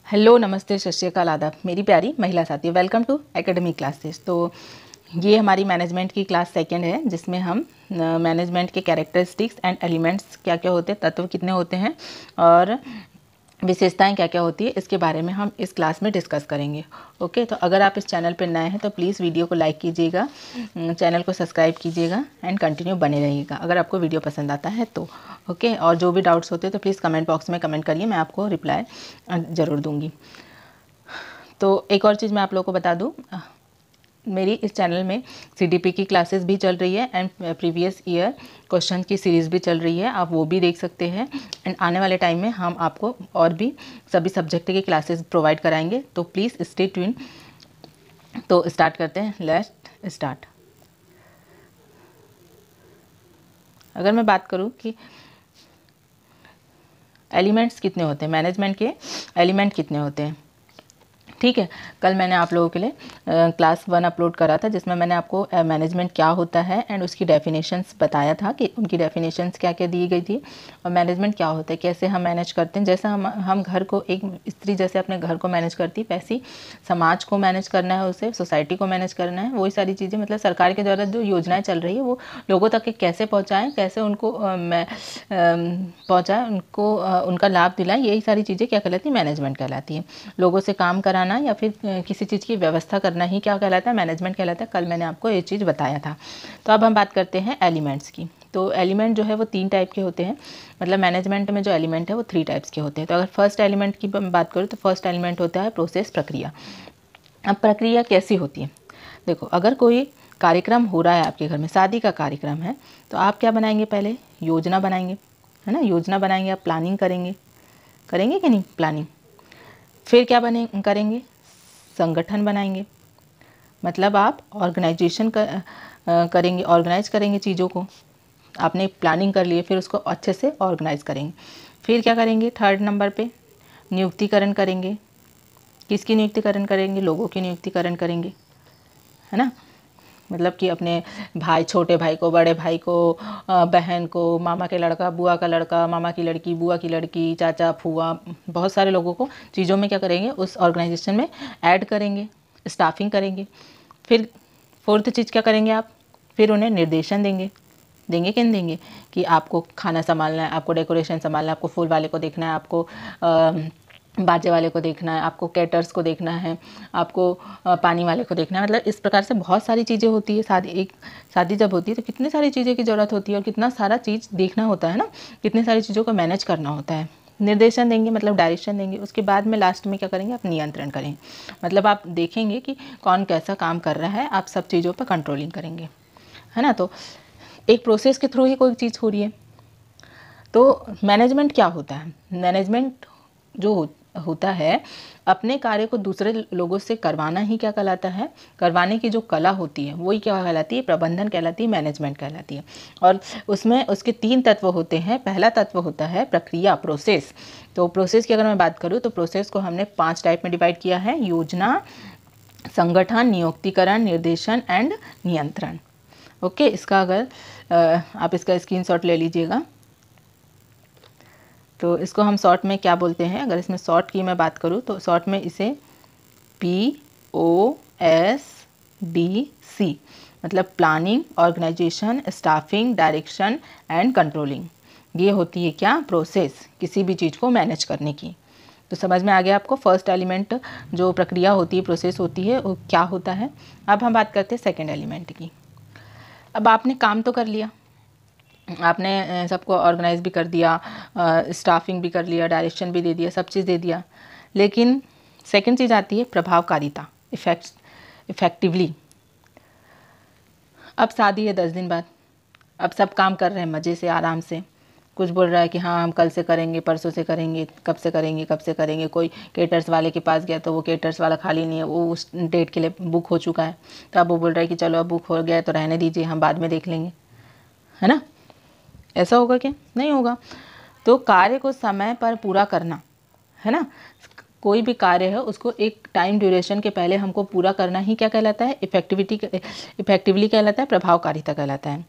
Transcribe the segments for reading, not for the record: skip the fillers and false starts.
Hello, नमस्ते, सत श्री अकाल, आदाब मेरी प्यारी महिला साथी, वेलकम टू एकेडमिक क्लासेस। तो ये हमारी मैनेजमेंट की क्लास सेकंड है, जिसमें हम मैनेजमेंट के कैरेक्टरिस्टिक्स एंड एलिमेंट्स क्या क्या होते हैं, तत्व कितने होते हैं और विशेषताएं क्या क्या होती है, इसके बारे में हम इस क्लास में डिस्कस करेंगे। ओके, तो अगर आप इस चैनल पर नए हैं तो प्लीज़ वीडियो को लाइक कीजिएगा, चैनल को सब्सक्राइब कीजिएगा एंड कंटिन्यू बने रहिएगा अगर आपको वीडियो पसंद आता है तो। ओके, और जो भी डाउट्स होते हैं तो प्लीज़ कमेंट बॉक्स में कमेंट करिए, मैं आपको रिप्लाई ज़रूर दूंगी। तो एक और चीज़ मैं आप लोगों को बता दूं, मेरी इस चैनल में सीडीपी की क्लासेस भी चल रही है एंड प्रीवियस ईयर क्वेश्चन की सीरीज़ भी चल रही है, आप वो भी देख सकते हैं। एंड आने वाले टाइम में हम आपको और भी सभी सब्जेक्ट की क्लासेस प्रोवाइड कराएंगे, तो प्लीज़ स्टे ट्यून। तो स्टार्ट करते हैं, लेट्स स्टार्ट। अगर मैं बात करूं कि एलिमेंट्स कितने होते हैं, मैनेजमेंट के एलिमेंट कितने होते हैं, ठीक है। कल मैंने आप लोगों के लिए क्लास 1 अपलोड करा था, जिसमें मैंने आपको मैनेजमेंट क्या होता है एंड उसकी डेफिनेशंस बताया था कि उनकी डेफिनेशंस क्या क्या दी गई थी और मैनेजमेंट क्या होता है, कैसे हम मैनेज करते हैं। जैसे हम घर को, एक स्त्री जैसे अपने घर को मैनेज करती है, वैसे ही समाज को मैनेज करना है, उसे सोसाइटी को मैनेज करना है। वही सारी चीज़ें, मतलब सरकार के द्वारा जो योजनाएँ चल रही है वो लोगों तक कैसे पहुँचाएँ, कैसे उनको पहुँचाएँ, उनको उनका लाभ दिलाएँ, यही सारी चीज़ें क्या कहलाती है, मैनेजमेंट कहलाती है। लोगों से काम कराना या फिर किसी चीज़ की व्यवस्था करना ही क्या कहलाता है, मैनेजमेंट कहलाता है। कल मैंने आपको ये चीज़ बताया था। तो अब हम बात करते हैं एलिमेंट्स की। तो एलिमेंट जो है वो 3 टाइप के होते हैं, मतलब मैनेजमेंट में जो एलिमेंट है वो 3 टाइप्स के होते हैं। तो अगर फर्स्ट एलिमेंट की बात करूँ तो फर्स्ट एलिमेंट होता है प्रोसेस, प्रक्रिया। अब प्रक्रिया कैसी होती है, देखो, अगर कोई कार्यक्रम हो रहा है आपके घर में, शादी का कार्यक्रम है, तो आप क्या बनाएंगे, पहले योजना बनाएंगे, है ना। योजना बनाएंगे, आप प्लानिंग करेंगे कि नहीं, प्लानिंग। फिर क्या करेंगे, संगठन बनाएंगे, मतलब आप ऑर्गेनाइजेशन करेंगे, ऑर्गेनाइज करेंगे चीज़ों को। आपने प्लानिंग कर लिए, फिर उसको अच्छे से ऑर्गेनाइज करेंगे। फिर क्या करेंगे, थर्ड नंबर पे नियुक्तिकरण करेंगे। किसकी नियुक्तिकरण करेंगे, लोगों की नियुक्तिकरण करेंगे, है ना। मतलब कि अपने भाई, छोटे भाई को, बड़े भाई को, बहन को, मामा के लड़का, बुआ का लड़का, मामा की लड़की, बुआ की लड़की, चाचा, फूआ, बहुत सारे लोगों को चीज़ों में क्या करेंगे, उस ऑर्गेनाइजेशन में ऐड करेंगे, स्टाफिंग करेंगे। फिर फोर्थ चीज़ क्या करेंगे आप, फिर उन्हें निर्देशन देंगे कि नहीं देंगे, कि आपको खाना संभालना है, आपको डेकोरेशन संभालना है, आपको फूल वाले को देखना है, आपको बाजे वाले को देखना है, आपको कैटर्स को देखना है, आपको पानी वाले को देखना है। मतलब इस प्रकार से बहुत सारी चीज़ें होती है। शादी जब होती है तो कितनी सारी चीज़ें की ज़रूरत होती है और कितना सारा चीज़ देखना होता है ना, कितनी सारी चीज़ों को मैनेज करना होता है। निर्देशन देंगे, मतलब डायरेक्शन देंगे। उसके बाद में लास्ट में क्या करेंगे, आप नियंत्रण करेंगे, मतलब आप देखेंगे कि कौन कैसा काम कर रहा है, आप सब चीज़ों पर कंट्रोलिंग करेंगे, है ना। तो एक प्रोसेस के थ्रू ही कोई चीज़ हो रही है। तो मैनेजमेंट क्या होता है, मैनेजमेंट जो होता है, अपने कार्य को दूसरे लोगों से करवाना ही क्या कहलाता है, करवाने की जो कला होती है वही क्या कहलाती है, प्रबंधन कहलाती है, मैनेजमेंट कहलाती है। और उसमें उसके 3 तत्व होते हैं। पहला तत्व होता है प्रक्रिया, प्रोसेस। तो प्रोसेस की अगर मैं बात करूँ तो प्रोसेस को हमने 5 टाइप में डिवाइड किया है: योजना, संगठन, नियुक्तिकरण, निर्देशन एंड नियंत्रण। ओके, इसका अगर आप इसका स्क्रीनशॉट ले लीजिएगा। तो इसको हम शॉर्ट में क्या बोलते हैं, अगर इसमें शॉर्ट की मैं बात करूँ तो शॉर्ट में इसे POSDC, मतलब planning, organisation, staffing, direction and controlling, ये होती है क्या, प्रोसेस, किसी भी चीज़ को मैनेज करने की। तो समझ में आ गया आपको, फर्स्ट एलिमेंट जो प्रक्रिया होती है, प्रोसेस होती है, वो क्या होता है। अब हम बात करते हैं सेकेंड एलिमेंट की। अब आपने काम तो कर लिया, आपने सबको ऑर्गेनाइज भी कर दिया, स्टाफिंग भी कर लिया, डायरेक्शन भी दे दिया, सब चीज़ दे दिया, लेकिन सेकंड चीज़ आती है प्रभावकारिता, इफेक्टिवली। अब शादी है 10 दिन बाद, अब सब काम कर रहे हैं मज़े से, आराम से। कुछ बोल रहा है कि हाँ हम कल से करेंगे, परसों से करेंगे, कब से करेंगे। कोई केटर्स वाले के पास गया तो वो केटर्स वाला खाली नहीं है, वो उस डेट के लिए बुक हो चुका है। तो अब वो बोल रहा है कि चलो अब बुक हो गया है तो रहने दीजिए, हम बाद में देख लेंगे, है ना। ऐसा होगा क्या, नहीं होगा। तो कार्य को समय पर पूरा करना, है ना, कोई भी कार्य है उसको एक टाइम ड्यूरेशन के पहले हमको पूरा करना ही क्या कहलाता है, इफेक्टिवली कहलाता है, प्रभावकारिता कहलाता है।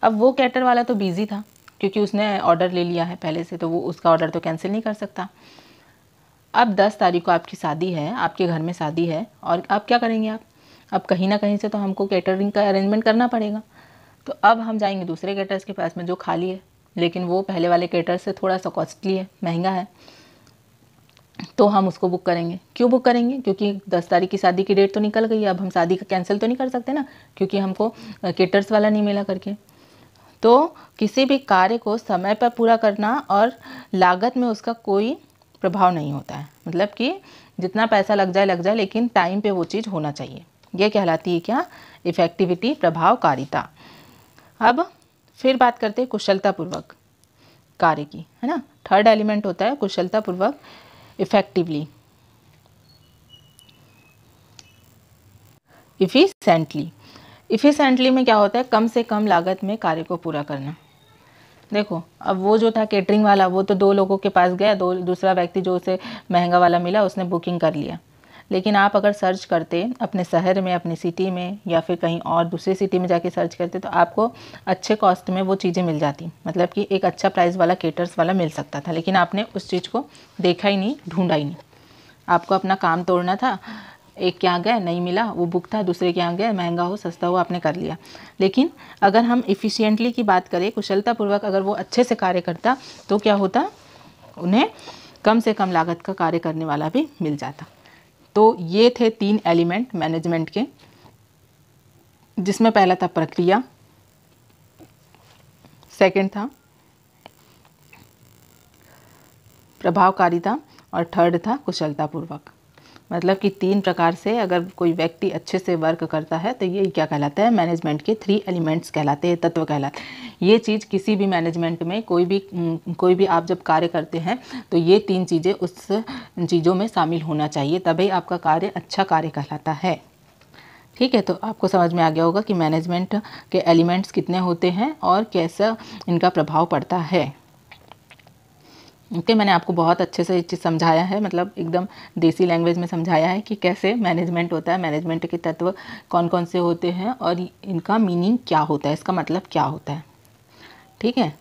अब वो कैटर वाला तो बिजी था, क्योंकि उसने ऑर्डर ले लिया है पहले से, तो वो उसका ऑर्डर तो कैंसिल नहीं कर सकता। अब 10 तारीख को आपकी शादी है, आपके घर में शादी है, और अब क्या करेंगे आप? अब कहीं ना कहीं से तो हमको कैटरिंग का अरेंजमेंट करना पड़ेगा। तो अब हम जाएंगे दूसरे कैटर्स के पास में जो खाली है, लेकिन वो पहले वाले कैटर से थोड़ा सा कॉस्टली है, महंगा है, तो हम उसको बुक करेंगे। क्यों बुक करेंगे? क्योंकि 10 तारीख की शादी की डेट तो निकल गई है, अब हम शादी का कैंसिल तो नहीं कर सकते ना, क्योंकि हमको कैटर्स वाला नहीं मिला करके। तो किसी भी कार्य को समय पर पूरा करना और लागत में उसका कोई प्रभाव नहीं होता है, मतलब कि जितना पैसा लग जाए, लेकिन टाइम पे वो चीज़ होना चाहिए। ये कहलाती है क्या? इफ़ेक्टिविटी, प्रभावकारिता। अब फिर बात करते हैं कुशलतापूर्वक कार्य की, है ना। थर्ड एलिमेंट होता है कुशलतापूर्वक, इफेक्टिवली, इफिशेंटली। इफिशेंटली में क्या होता है? कम से कम लागत में कार्य को पूरा करना। देखो, अब वो जो था कैटरिंग वाला, वो तो 2 लोगों के पास गया, दूसरा व्यक्ति जो उसे महंगा वाला मिला उसने बुकिंग कर लिया। लेकिन आप अगर सर्च करते अपने शहर में, अपनी सिटी में, या फिर कहीं और दूसरी सिटी में जाके सर्च करते, तो आपको अच्छे कॉस्ट में वो चीज़ें मिल जाती, मतलब कि एक अच्छा प्राइस वाला कैटर्स वाला मिल सकता था। लेकिन आपने उस चीज़ को देखा ही नहीं, ढूंढा ही नहीं। आपको अपना काम तोड़ना था, एक के यहाँ गए नहीं मिला, वो बुक था, दूसरे के यहाँ गए, महंगा हो सस्ता हो आपने कर लिया। लेकिन अगर हम इफ़िशिएंटली की बात करें, कुशलतापूर्वक अगर वो अच्छे से कार्य करता, तो क्या होता? उन्हें कम से कम लागत का कार्य करने वाला भी मिल जाता। तो ये थे 3 एलिमेंट मैनेजमेंट के, जिसमें पहला था प्रक्रिया, सेकंड था प्रभावकारिता, और थर्ड था कुशलतापूर्वक। मतलब कि 3 प्रकार से अगर कोई व्यक्ति अच्छे से वर्क करता है तो ये क्या कहलाता है? मैनेजमेंट के 3 एलिमेंट्स कहलाते हैं, तत्व कहलाते हैं। ये चीज़ किसी भी मैनेजमेंट में कोई भी आप जब कार्य करते हैं तो ये 3 चीज़ें उस चीज़ों में शामिल होना चाहिए, तभी आपका कार्य अच्छा कार्य कहलाता है। ठीक है, तो आपको समझ में आ गया होगा कि मैनेजमेंट के एलिमेंट्स कितने होते हैं और कैसा इनका प्रभाव पड़ता है। ओके, मैंने आपको बहुत अच्छे से ये चीज़ समझाया है, मतलब एकदम देसी लैंग्वेज में समझाया है कि कैसे मैनेजमेंट होता है, मैनेजमेंट के तत्व कौन कौन से होते हैं और इनका मीनिंग क्या होता है, इसका मतलब क्या होता है। ठीक है,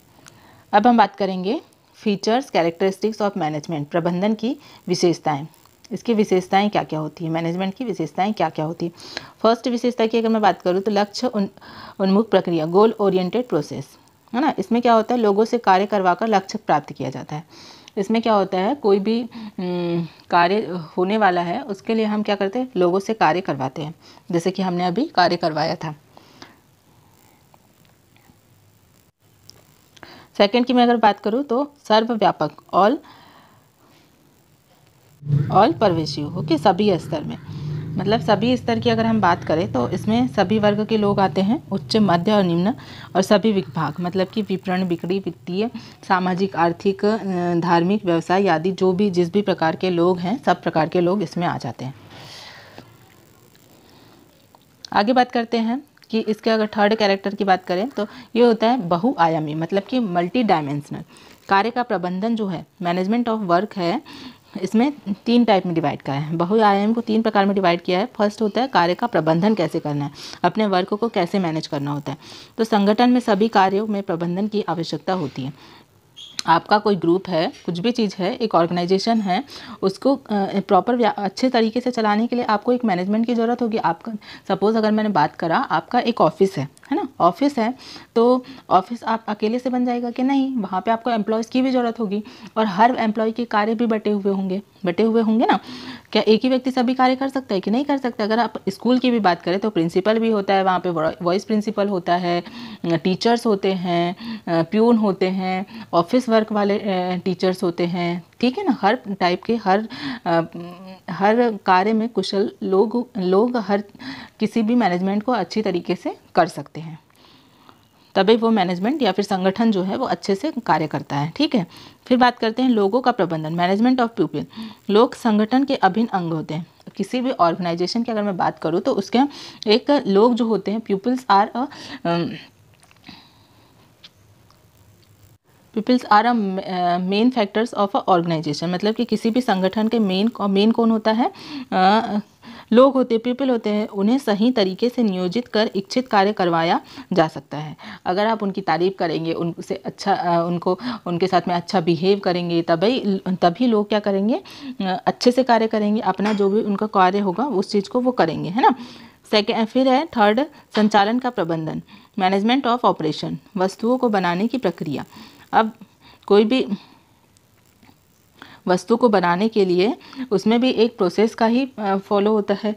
अब हम बात करेंगे फीचर्स, कैरेक्टरिस्टिक्स ऑफ मैनेजमेंट, प्रबंधन की विशेषताएं। इसकी विशेषताएं क्या क्या होती है? मैनेजमेंट की विशेषताएं क्या क्या होती है? फर्स्ट विशेषता की अगर मैं बात करूँ तो लक्ष्य उन्मुख प्रक्रिया, गोल ओरिएंटेड प्रोसेस, है ना। इसमें क्या होता है? लोगों से कार्य करवाकर लक्ष्य प्राप्त किया जाता है। इसमें क्या होता है? कोई भी कार्य होने वाला है, उसके लिए हम क्या करते हैं? लोगों से कार्य करवाते हैं, जैसे कि हमने अभी कार्य करवाया था। सेकंड की मैं अगर बात करूँ तो सर्वव्यापक, ऑल परवेशिव हो कि सभी स्तर में, मतलब सभी स्तर की अगर हम बात करें तो इसमें सभी वर्ग के लोग आते हैं, उच्च, मध्य और निम्न, और सभी विभाग, मतलब कि विपणन, बिक्री, वित्तीय, सामाजिक, आर्थिक, धार्मिक, व्यवसाय आदि जो भी जिस भी प्रकार के लोग हैं, सब प्रकार के लोग इसमें आ जाते हैं। आगे बात करते हैं कि इसके अगर थर्ड कैरेक्टर की बात करें तो ये होता है बहुआयामी, मतलब कि मल्टी डायमेंशनल। कार्य का प्रबंधन जो है, मैनेजमेंट ऑफ वर्क है, इसमें 3 टाइप में डिवाइड किया है, बहुआयाम को 3 प्रकार में डिवाइड किया है। फर्स्ट होता है कार्य का प्रबंधन कैसे करना है, अपने वर्क को कैसे मैनेज करना होता है। तो संगठन में सभी कार्यों में प्रबंधन की आवश्यकता होती है। आपका कोई ग्रुप है, कुछ भी चीज़ है, एक ऑर्गेनाइजेशन है, उसको प्रॉपर अच्छे तरीके से चलाने के लिए आपको एक मैनेजमेंट की ज़रूरत होगी। आपका सपोज़ अगर मैंने बात करा, आपका एक ऑफिस है ना, ऑफिस है, तो ऑफिस आप अकेले से बन जाएगा कि नहीं? वहाँ पे आपको एम्प्लॉयज़ की भी ज़रूरत होगी, और हर एम्प्लॉय के कार्य भी बटे हुए होंगे ना। क्या एक ही व्यक्ति सभी कार्य कर सकता है कि नहीं कर सकता? अगर आप स्कूल की भी बात करें तो प्रिंसिपल भी होता है, वहाँ पे वाइस प्रिंसिपल होता है, टीचर्स होते हैं, प्यून होते हैं, ऑफिस वर्क वाले टीचर्स होते हैं, ठीक है ना। हर टाइप के हर कार्य में कुशल लोग हर किसी भी मैनेजमेंट को अच्छी तरीके से कर सकते हैं, तभी वो मैनेजमेंट या फिर संगठन जो है वो अच्छे से कार्य करता है। ठीक है, फिर बात करते हैं लोगों का प्रबंधन, मैनेजमेंट ऑफ पीपल। लोग संगठन के अभिन्न अंग होते हैं। किसी भी ऑर्गेनाइजेशन की अगर मैं बात करूँ तो उसके एक लोग जो होते हैं, peoples are a main factors of a organisation, मतलब कि किसी भी संगठन के मेन कौन होता है? लोग होते पीपल होते हैं, उन्हें सही तरीके से नियोजित कर इच्छित कार्य करवाया जा सकता है। अगर आप उनकी तारीफ करेंगे, उनसे अच्छा उनको उनके साथ में अच्छा बिहेव करेंगे, तभी लोग क्या करेंगे, अच्छे से कार्य करेंगे, अपना जो भी उनका कार्य होगा उस चीज़ को वो करेंगे, है ना। सेकेंड फिर है थर्ड, संचालन का प्रबंधन, मैनेजमेंट ऑफ ऑपरेशन, वस्तुओं को बनाने की प्रक्रिया। अब कोई भी वस्तु को बनाने के लिए उसमें भी एक प्रोसेस का ही फॉलो होता है,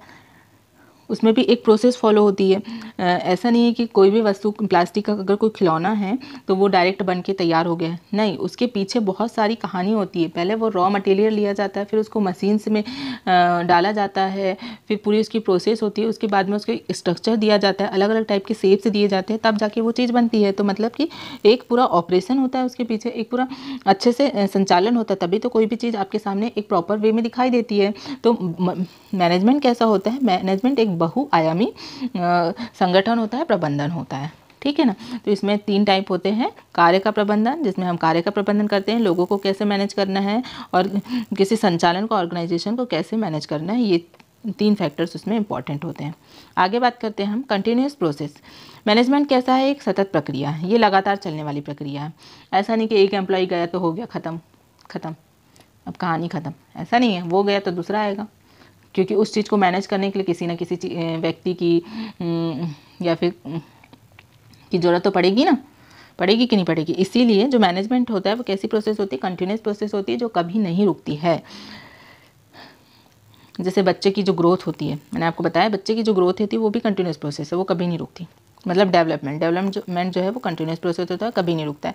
उसमें भी एक प्रोसेस फॉलो होती है। ऐसा नहीं है कि कोई भी वस्तु, प्लास्टिक का अगर कोई खिलौना है तो वो डायरेक्ट बन के तैयार हो गया, नहीं, उसके पीछे बहुत सारी कहानी होती है। पहले वो रॉ मटेरियल लिया जाता है, फिर उसको मशीन्स में डाला जाता है, फिर पूरी उसकी प्रोसेस होती है, उसके बाद में उसके स्ट्रक्चर दिया जाता है, अलग अलग टाइप के शेप्स दिए जाते हैं, तब जाके वो चीज़ बनती है। तो मतलब कि एक पूरा ऑपरेशन होता है, उसके पीछे एक पूरा अच्छे से संचालन होता है, तभी तो कोई भी चीज़ आपके सामने एक प्रॉपर वे में दिखाई देती है। तो मैनेजमेंट कैसा होता है, मैनेजमेंट एक बहुआयामी संगठन होता है, प्रबंधन होता है, ठीक है ना। तो इसमें 3 टाइप होते हैं। कार्य का प्रबंधन, जिसमें हम कार्य का प्रबंधन करते हैं, लोगों को कैसे मैनेज करना है, और किसी संचालन को, ऑर्गेनाइजेशन को कैसे मैनेज करना है, ये 3 फैक्टर्स उसमें इंपॉर्टेंट होते हैं। आगे बात करते हैं हम कंटिन्यूस प्रोसेस। मैनेजमेंट कैसा है, एक सतत प्रक्रिया है, ये लगातार चलने वाली प्रक्रिया है। ऐसा नहीं कि एक एम्प्लॉय गया तो हो गया, ख़त्म, अब कहानी ख़त्म, ऐसा नहीं है। वो गया तो दूसरा आएगा, क्योंकि उस चीज़ को मैनेज करने के लिए किसी न किसी व्यक्ति की या फिर की ज़रूरत तो पड़ेगी ना, पड़ेगी कि नहीं पड़ेगी। इसीलिए जो मैनेजमेंट होता है वो कैसी प्रोसेस होती है, कंटिन्यूस प्रोसेस होती है, जो कभी नहीं रुकती है। जैसे बच्चे की जो ग्रोथ होती है, मैंने आपको बताया बच्चे की जो ग्रोथ होती है वो भी कंटिन्यूस प्रोसेस है, वो कभी नहीं रुकती। मतलब डेवलपमेंट जो है वो कंटिन्यूस प्रोसेस होता है, कभी नहीं रुकता है।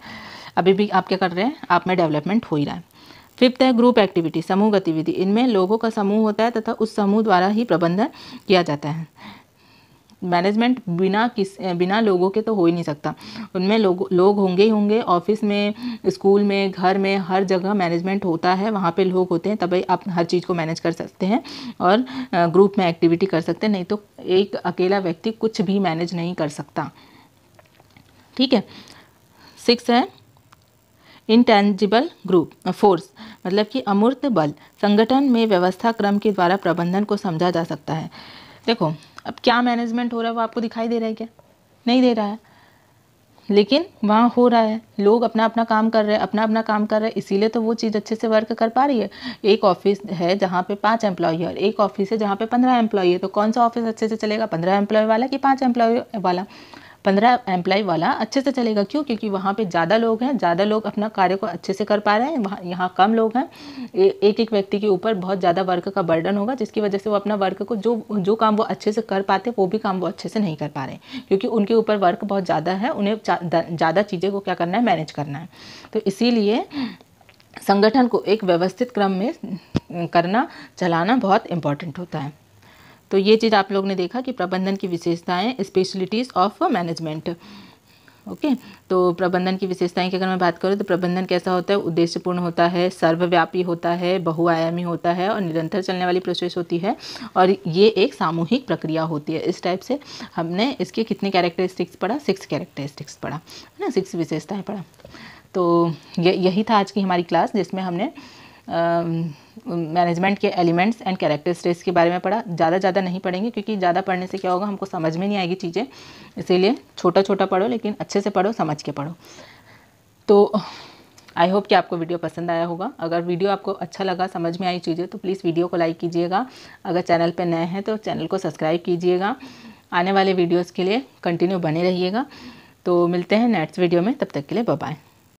अभी भी आप क्या कर रहे हैं, आप में डेवलपमेंट हो ही रहा है। फिफ्थ है ग्रुप एक्टिविटी, समूह गतिविधि। इनमें लोगों का समूह होता है तथा उस समूह द्वारा ही प्रबंधन किया जाता है। मैनेजमेंट बिना लोगों के तो हो ही नहीं सकता। उनमें लोग होंगे ही होंगे, ऑफिस में, स्कूल में, घर में, हर जगह मैनेजमेंट होता है, वहाँ पे लोग होते हैं, तभी आप हर चीज़ को मैनेज कर सकते हैं और ग्रुप में एक्टिविटी कर सकते हैं। नहीं तो एक अकेला व्यक्ति कुछ भी मैनेज नहीं कर सकता, ठीक है। 6 है इंटेंजिबल ग्रुप फोर्स, मतलब कि अमूर्त बल। संगठन में व्यवस्था क्रम के द्वारा प्रबंधन को समझा जा सकता है। देखो अब क्या मैनेजमेंट हो रहा है वो आपको दिखाई दे रहा है क्या, नहीं दे रहा है, लेकिन वहाँ हो रहा है, लोग अपना अपना काम कर रहे हैं, अपना काम कर रहे हैं, इसीलिए तो वो चीज़ अच्छे से वर्क कर पा रही है। एक ऑफिस है जहाँ पे 5 एम्प्लॉय है और एक ऑफिस है जहाँ पे 15 एम्प्लॉय है, तो कौन सा ऑफिस अच्छे से चलेगा, 15 एम्प्लॉय वाला कि 5 एम्प्लॉय वाला? 15 एम्प्लॉय वाला अच्छे से चलेगा। क्यों? क्योंकि वहाँ पे ज़्यादा लोग हैं, ज़्यादा लोग अपना कार्य को अच्छे से कर पा रहे हैं। वहाँ यहाँ कम लोग हैं, एक एक व्यक्ति के ऊपर बहुत ज़्यादा वर्क का बर्डन होगा, जिसकी वजह से वो अपना वर्क को जो काम वो अच्छे से कर पाते वो भी काम वो अच्छे से नहीं कर पा रहे, क्योंकि उनके ऊपर वर्क बहुत ज़्यादा है, उन्हें ज़्यादा चीज़ें को क्या करना है, मैनेज करना है। तो इसीलिए संगठन को एक व्यवस्थित क्रम में करना, चलाना बहुत इम्पॉर्टेंट होता है। तो ये चीज़ आप लोग ने देखा कि प्रबंधन की विशेषताएं, स्पेशलिटीज़ ऑफ मैनेजमेंट। ओके, तो प्रबंधन की विशेषताएं की अगर मैं बात करूँ तो प्रबंधन कैसा होता है, उद्देश्यपूर्ण होता है, सर्वव्यापी होता है, बहुआयामी होता है और निरंतर चलने वाली प्रोसेस होती है, और ये एक सामूहिक प्रक्रिया होती है। इस टाइप से हमने इसके कितने कैरेक्टरिस्टिक्स पढ़ा, 6 कैरेक्टरिस्टिक्स पढ़ा है ना, 6 विशेषताएँ पढ़ा। तो यही था आज की हमारी क्लास, जिसमें हमने मैनेजमेंट के एलिमेंट्स एंड कैरेक्टरिस्टिक्स के बारे में पढ़ा। ज़्यादा नहीं पढ़ेंगे, क्योंकि ज़्यादा पढ़ने से क्या होगा, हमको समझ में नहीं आएगी चीज़ें, इसीलिए छोटा पढ़ो, लेकिन अच्छे से पढ़ो, समझ के पढ़ो। तो आई होप कि आपको वीडियो पसंद आया होगा। अगर वीडियो आपको अच्छा लगा, समझ में आई चीज़ें, तो प्लीज़ वीडियो को लाइक कीजिएगा। अगर चैनल पर नए हैं तो चैनल को सब्सक्राइब कीजिएगा। आने वाले वीडियोज़ के लिए कंटिन्यू बने रहिएगा। तो मिलते हैं नेक्स्ट वीडियो में, तब तक के लिए बाय बाय।